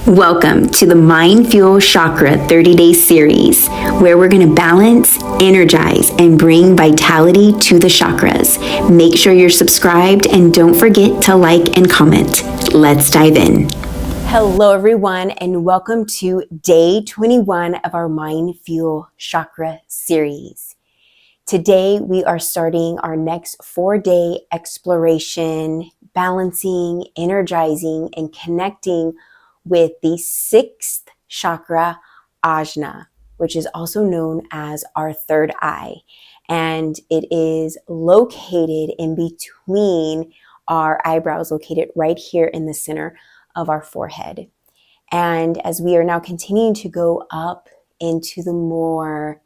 Welcome to the Mind Fuel Chakra 30-day series, where we're going to balance, energize, and bring vitality to the chakras. Make sure you're subscribed and don't forget to like and comment. Let's dive in. Hello, everyone, and welcome to day 21 of our Mind Fuel Chakra series. Today, we are starting our next 4-day exploration, balancing, energizing, and connecting with the 6th chakra, Ajna, which is also known as our third eye. And it is located in between our eyebrows, located right here in the center of our forehead. And as we are now continuing to go up into the more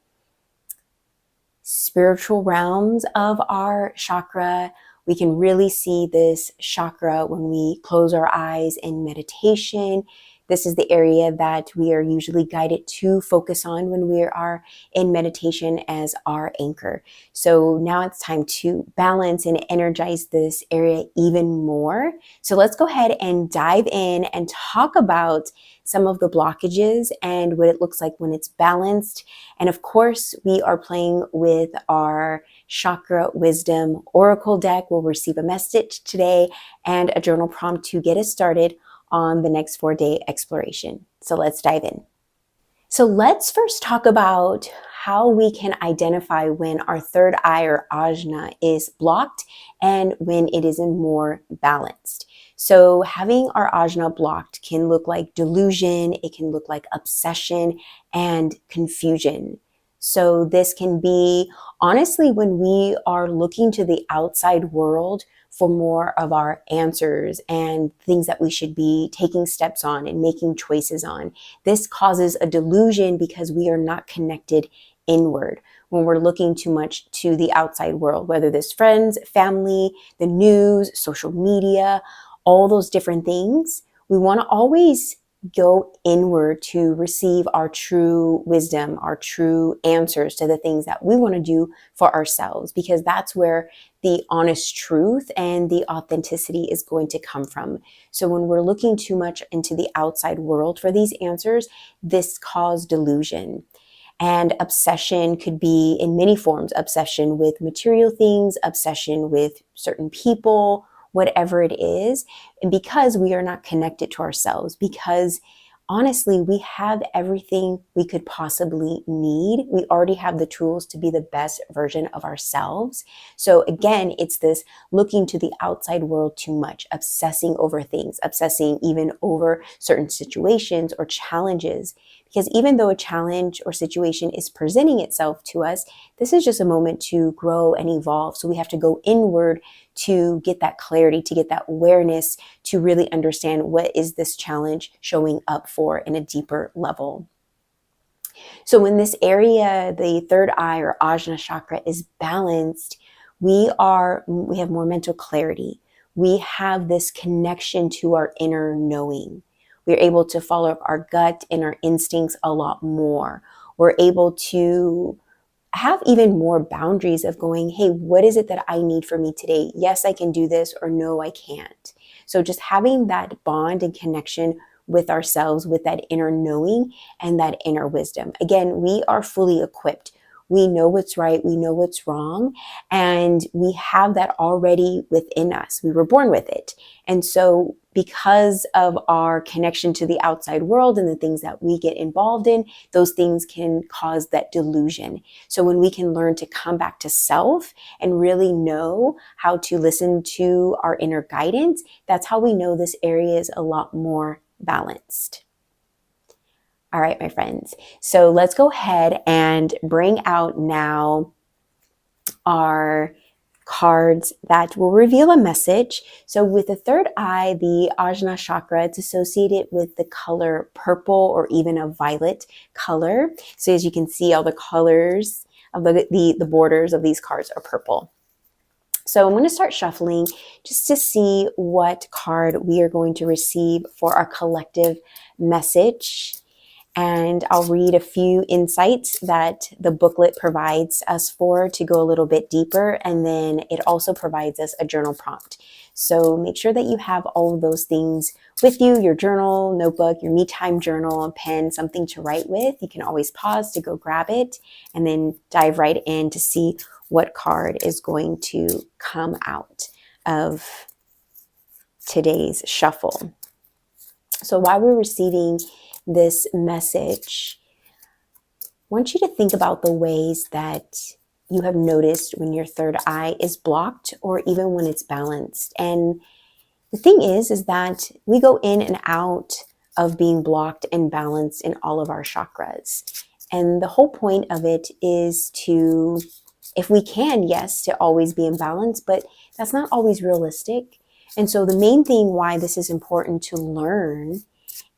spiritual realms of our chakra, we can really see this chakra when we close our eyes in meditation. This is the area that we are usually guided to focus on when we are in meditation as our anchor. So now it's time to balance and energize this area even more. So let's go ahead and dive in and talk about some of the blockages and what it looks like when it's balanced. And of course, we are playing with our Chakra Wisdom Oracle deck. We'll receive a message today and a journal prompt to get us started on the next 4-day exploration. So let's dive in. So let's first talk about how we can identify when our third eye or ajna is blocked and when it is more balanced. So having our ajna blocked can look like delusion, it can look like obsession and confusion. So this can be, honestly, when we are looking to the outside world for more of our answers and things that we should be taking steps on and making choices on. This causes a delusion because we are not connected inward when we're looking too much to the outside world, whether this friends, family, the news, social media, all those different things. We want to always go inward to receive our true wisdom, our true answers to the things that we want to do for ourselves, because that's where the honest truth and the authenticity is going to come from. So when we're looking too much into the outside world for these answers, this causes delusion. And obsession could be in many forms: obsession with material things, obsession with certain people, whatever it is. And because we are not connected to ourselves, because honestly, we have everything we could possibly need. We already have the tools to be the best version of ourselves. So again, it's this looking to the outside world too much, obsessing over things, obsessing even over certain situations or challenges. Because even though a challenge or situation is presenting itself to us, this is just a moment to grow and evolve. So we have to go inward to get that clarity, to get that awareness, to really understand what is this challenge showing up for in a deeper level. So when this area, the third eye or ajna chakra, is balanced, we have more mental clarity. We have this connection to our inner knowing. We're able to follow up our gut and our instincts a lot more. We're able to have even more boundaries of going, hey, what is it that I need for me today? Yes, I can do this, or no, I can't. So just having that bond and connection with ourselves, with that inner knowing and that inner wisdom. Again, we are fully equipped. We know what's right, we know what's wrong, and we have that already within us. We were born with it. And so because of our connection to the outside world and the things that we get involved in, those things can cause that delusion. So when we can learn to come back to self and really know how to listen to our inner guidance, that's how we know this area is a lot more balanced. All right, my friends. So let's go ahead and bring out now our cards that will reveal a message. So with the third eye, the ajna chakra, it's associated with the color purple or even a violet color. So as you can see, all the colors of the borders of these cards are purple. So I'm going to start shuffling just to see what card we are going to receive for our collective message. And I'll read a few insights that the booklet provides us for to go a little bit deeper. And then it also provides us a journal prompt. So make sure that you have all of those things with you, your journal, notebook, your me time journal, a pen, something to write with. You can always pause to go grab it and then dive right in to see what card is going to come out of today's shuffle. So while we're receiving this message, I want you to think about the ways that you have noticed when your third eye is blocked or even when it's balanced. And the thing is that we go in and out of being blocked and balanced in all of our chakras. And the whole point of it is to, if we can, yes, to always be in balance, but that's not always realistic. And so the main thing why this is important to learn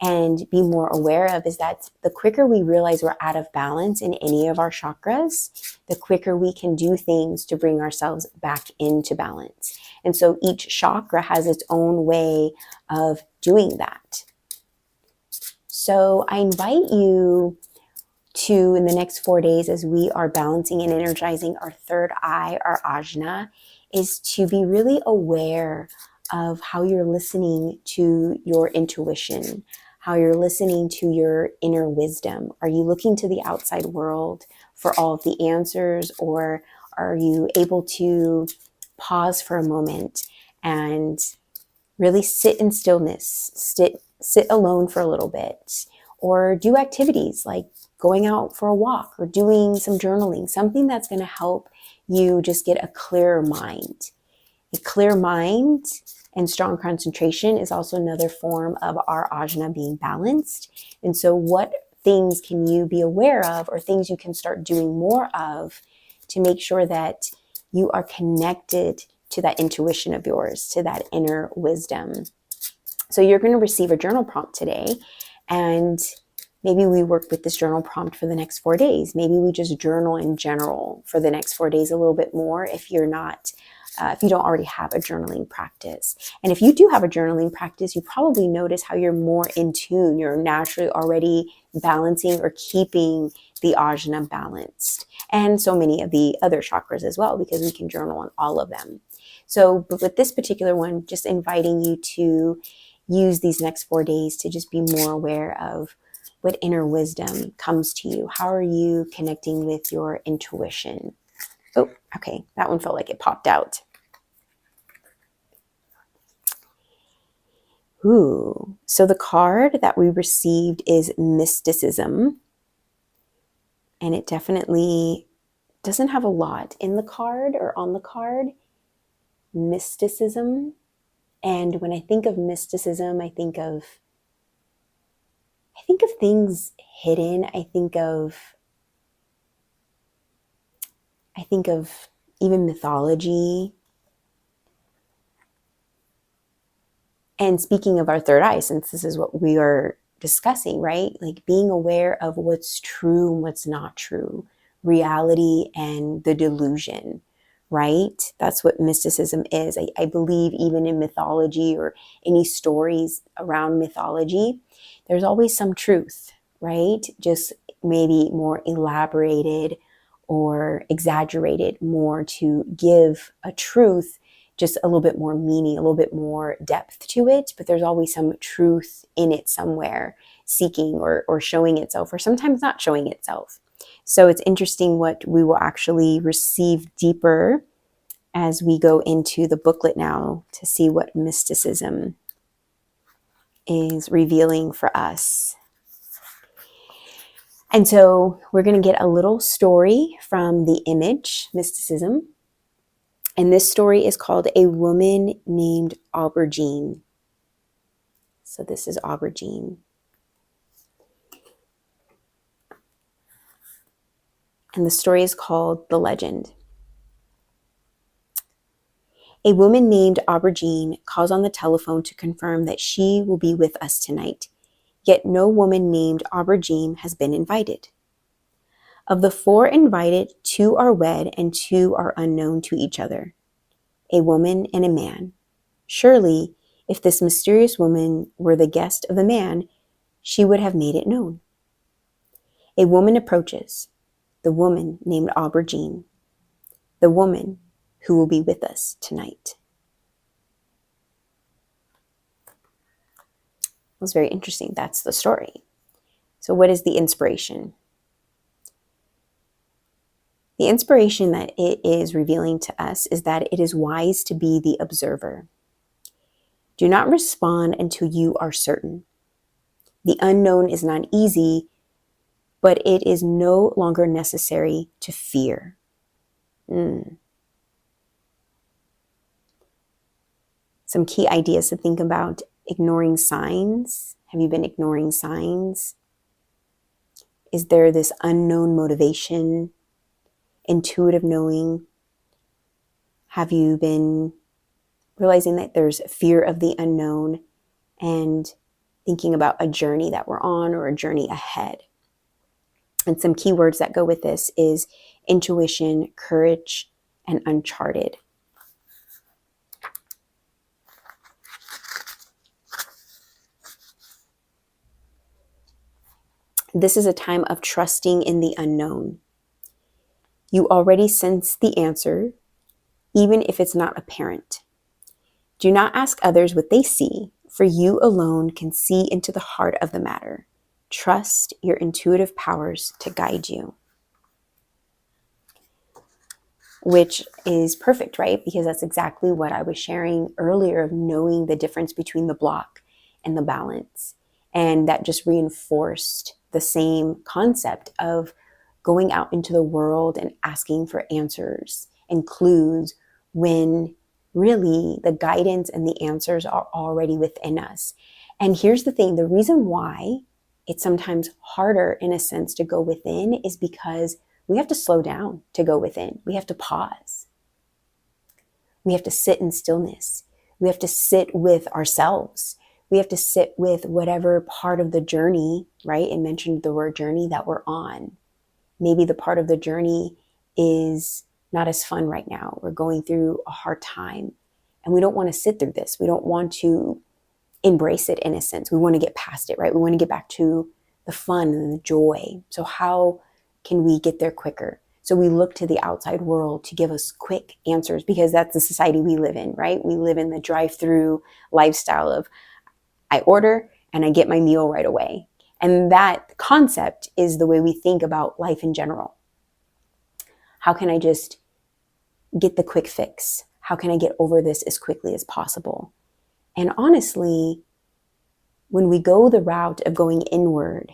and be more aware of is that the quicker we realize we're out of balance in any of our chakras, the quicker we can do things to bring ourselves back into balance. And so each chakra has its own way of doing that. So I invite you to, in the next 4 days, as we are balancing and energizing our third eye, our ajna, is to be really aware of how you're listening to your intuition, how you're listening to your inner wisdom. Are you looking to the outside world for all of the answers, or are you able to pause for a moment and really sit in stillness, sit alone for a little bit, or do activities like going out for a walk or doing some journaling, something that's going to help you just get a clearer mind. A clear mind and strong concentration is also another form of our ajna being balanced. And so what things can you be aware of, or things you can start doing more of to make sure that you are connected to that intuition of yours, to that inner wisdom? So you're going to receive a journal prompt today, and maybe we work with this journal prompt for the next 4 days. Maybe we just journal in general for the next 4 days a little bit more if you're not, if you don't already have a journaling practice. And if you do have a journaling practice, you probably notice how you're more in tune. You're naturally already balancing or keeping the ajna balanced. And so many of the other chakras as well, because we can journal on all of them. So, but with this particular one, just inviting you to use these next 4 days to just be more aware of what inner wisdom comes to you. How are you connecting with your intuition? Oh, okay. That one felt like it popped out. Ooh. So the card that we received is mysticism. And it definitely doesn't have a lot in the card or on the card. Mysticism. And when I think of mysticism, I think of things hidden. I think of even mythology. And speaking of our third eye, since this is what we are discussing, right? Like being aware of what's true and what's not true, reality and the delusion, right? That's what mysticism is. I believe even in mythology or any stories around mythology, there's always some truth, right? Just maybe more elaborated or exaggerated more to give a truth just a little bit more meaning, a little bit more depth to it, but there's always some truth in it somewhere, seeking or showing itself, or sometimes not showing itself. So it's interesting what we will actually receive deeper as we go into the booklet now to see what mysticism is revealing for us. And so we're going to get a little story from the image, mysticism. And this story is called A Woman Named Aubergine. So this is Aubergine. And the story is called The Legend. A woman named Aubergine calls on the telephone to confirm that she will be with us tonight. Yet no woman named Aubergine has been invited. Of the 4 invited, 2 are wed and 2 are unknown to each other. A woman and a man. Surely, if this mysterious woman were the guest of the man, she would have made it known. A woman approaches, the woman named Aubergine, the woman who will be with us tonight. was very interesting. That's the story. So what is the inspiration? The inspiration that it is revealing to us is that it is wise to be the observer. Do not respond until you are certain. The unknown is not easy, but it is no longer necessary to fear. Some key ideas to think about: ignoring signs. Have you been ignoring signs? Is there this unknown motivation? Intuitive knowing? Have you been realizing that there's fear of the unknown and thinking about a journey that we're on or a journey ahead? And some keywords that go with this is intuition, courage, and uncharted. This is a time of trusting in the unknown. You already sense the answer, even if it's not apparent. Do not ask others what they see, for you alone can see into the heart of the matter. Trust your intuitive powers to guide you. Which is perfect, right? Because that's exactly what I was sharing earlier, of knowing the difference between the block and the balance. And that just reinforced the same concept of going out into the world and asking for answers and clues, when really the guidance and the answers are already within us. And here's the thing, the reason why it's sometimes harder in a sense to go within is because we have to slow down to go within. We have to pause. We have to sit in stillness. We have to sit with ourselves. We have to sit with whatever part of the journey, right? It mentioned the word journey, that we're on. Maybe the part of the journey is not as fun right now. We're going through a hard time and we don't want to sit through this. We don't want to embrace it in a sense. We want to get past it, right? We want to get back to the fun and the joy. So how can we get there quicker? So we look to the outside world to give us quick answers, because that's the society we live in, right? We live in the drive-through lifestyle of I order and I get my meal right away. And that concept is the way we think about life in general. How can I just get the quick fix? How can I get over this as quickly as possible? And honestly, when we go the route of going inward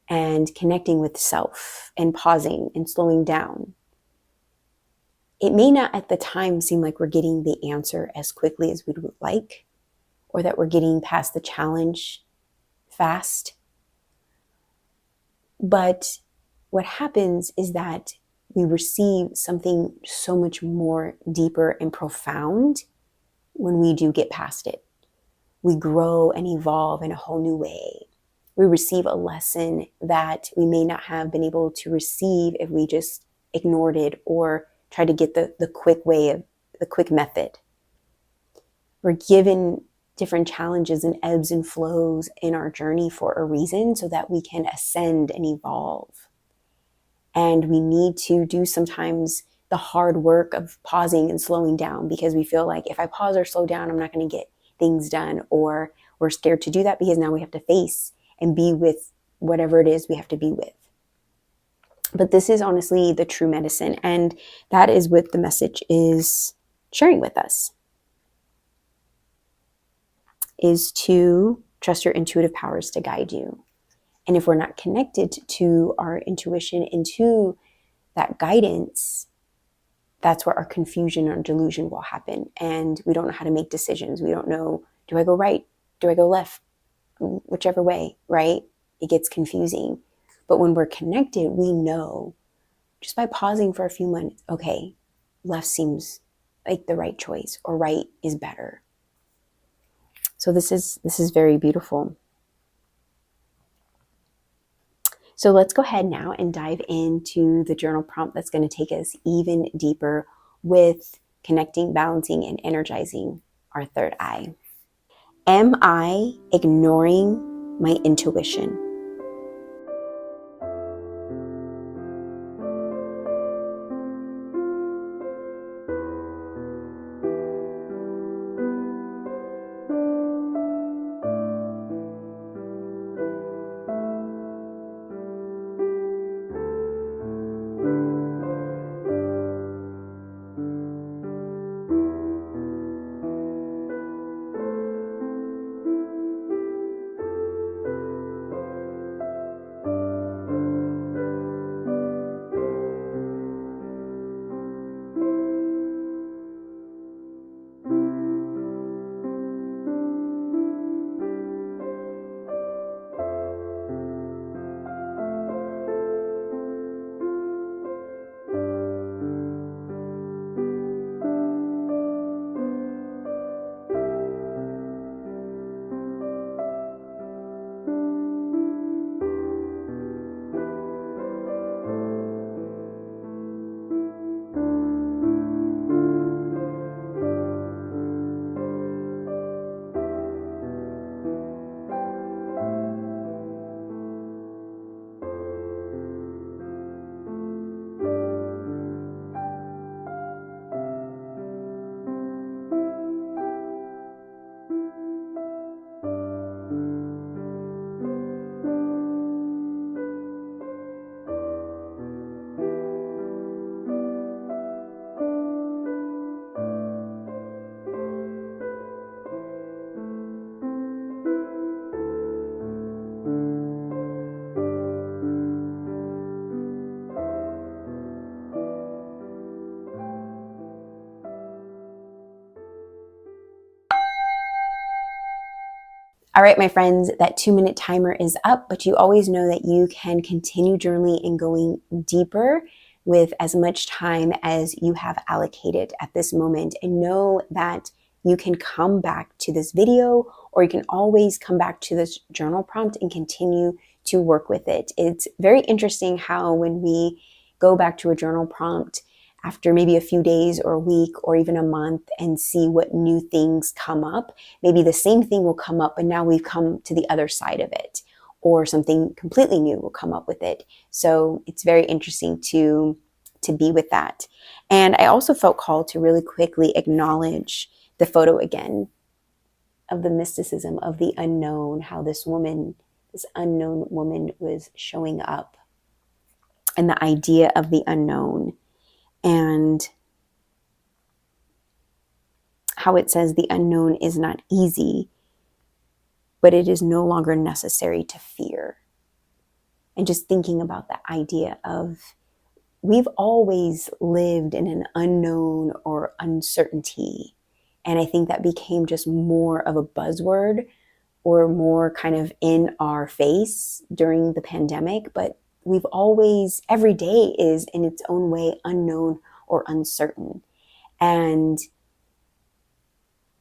and connecting with self and pausing and slowing down, it may not at the time seem like we're getting the answer as quickly as we would like, or that we're getting past the challenge fast. But what happens is that we receive something so much more deeper and profound when we do get past it. We grow and evolve in a whole new way. We receive a lesson that we may not have been able to receive if we just ignored it or tried to get the quick way of the quick method. We're given different challenges and ebbs and flows in our journey for a reason, so that we can ascend and evolve. And we need to do sometimes the hard work of pausing and slowing down, because we feel like if I pause or slow down, I'm not going to get things done, or we're scared to do that because now we have to face and be with whatever it is we have to be with. But this is honestly the true medicine, and that is what the message is sharing with us, is to trust your intuitive powers to guide you. And if we're not connected to our intuition and to that guidance, that's where our confusion or delusion will happen. And we don't know how to make decisions. We don't know, do I go right? Do I go left? Whichever way, right? It gets confusing. But when we're connected, we know just by pausing for a few minutes, okay, left seems like the right choice, or right is better. So this is very beautiful. So let's go ahead now and dive into the journal prompt that's going to take us even deeper with connecting, balancing, and energizing our third eye. Am I ignoring my intuition? right, my friends, that 2-minute timer is up, but you always know that you can continue journaling and going deeper with as much time as you have allocated at this moment. And know that you can come back to this video, or you can always come back to this journal prompt and continue to work with it. It's very interesting how when we go back to a journal prompt after maybe a few days or a week or even a month and see what new things come up, maybe the same thing will come up, but now we've come to the other side of it, or something completely new will come up with it. So it's very interesting to be with that. And I also felt called to really quickly acknowledge the photo again of the mysticism of the unknown, how this unknown woman was showing up, and the idea of the unknown, and how it says the unknown is not easy, but it is no longer necessary to fear. And just thinking about that idea of we've always lived in an unknown or uncertainty. And I think that became just more of a buzzword, or more kind of in our face during the pandemic. But we've always, every day is in its own way unknown or uncertain. And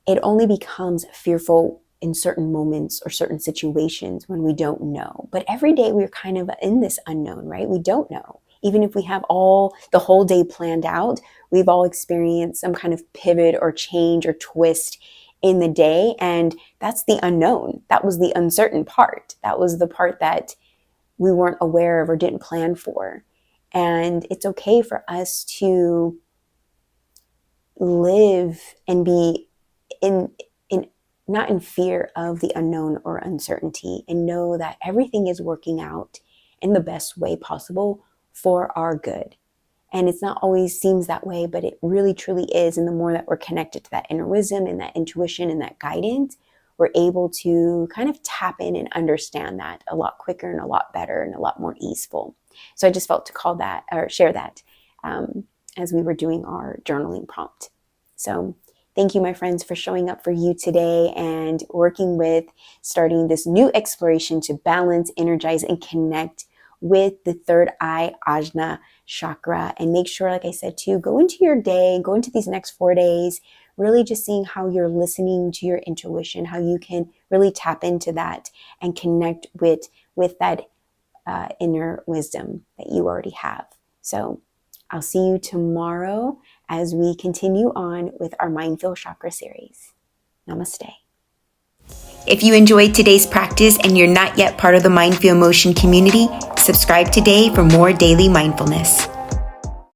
it only becomes fearful in certain moments or certain situations when we don't know. But every day we're kind of in this unknown, right? We don't know. Even if we have the whole day planned out, we've all experienced some kind of pivot or change or twist in the day. And that's the unknown. That was the uncertain part. That was the part that we weren't aware of or didn't plan for. And it's okay for us to live and be not in fear of the unknown or uncertainty, and know that everything is working out in the best way possible for our good. And it's not always seems that way, but it really truly is. And the more that we're connected to that inner wisdom and that intuition and that guidance, we're able to kind of tap in and understand that a lot quicker and a lot better and a lot more easeful. So I just felt to call that or share that as we were doing our journaling prompt. So thank you, my friends, for showing up for you today and working with starting this new exploration to balance, energize, and connect with the third eye ajna chakra. And make sure, like I said, to go into your day, go into these next 4 days, really just seeing how you're listening to your intuition, how you can really tap into that and connect with that inner wisdom that you already have. So I'll see you tomorrow as we continue on with our Mindful Chakra series. Namaste. If you enjoyed today's practice and you're not yet part of the Mindful Motion community, subscribe today for more daily mindfulness.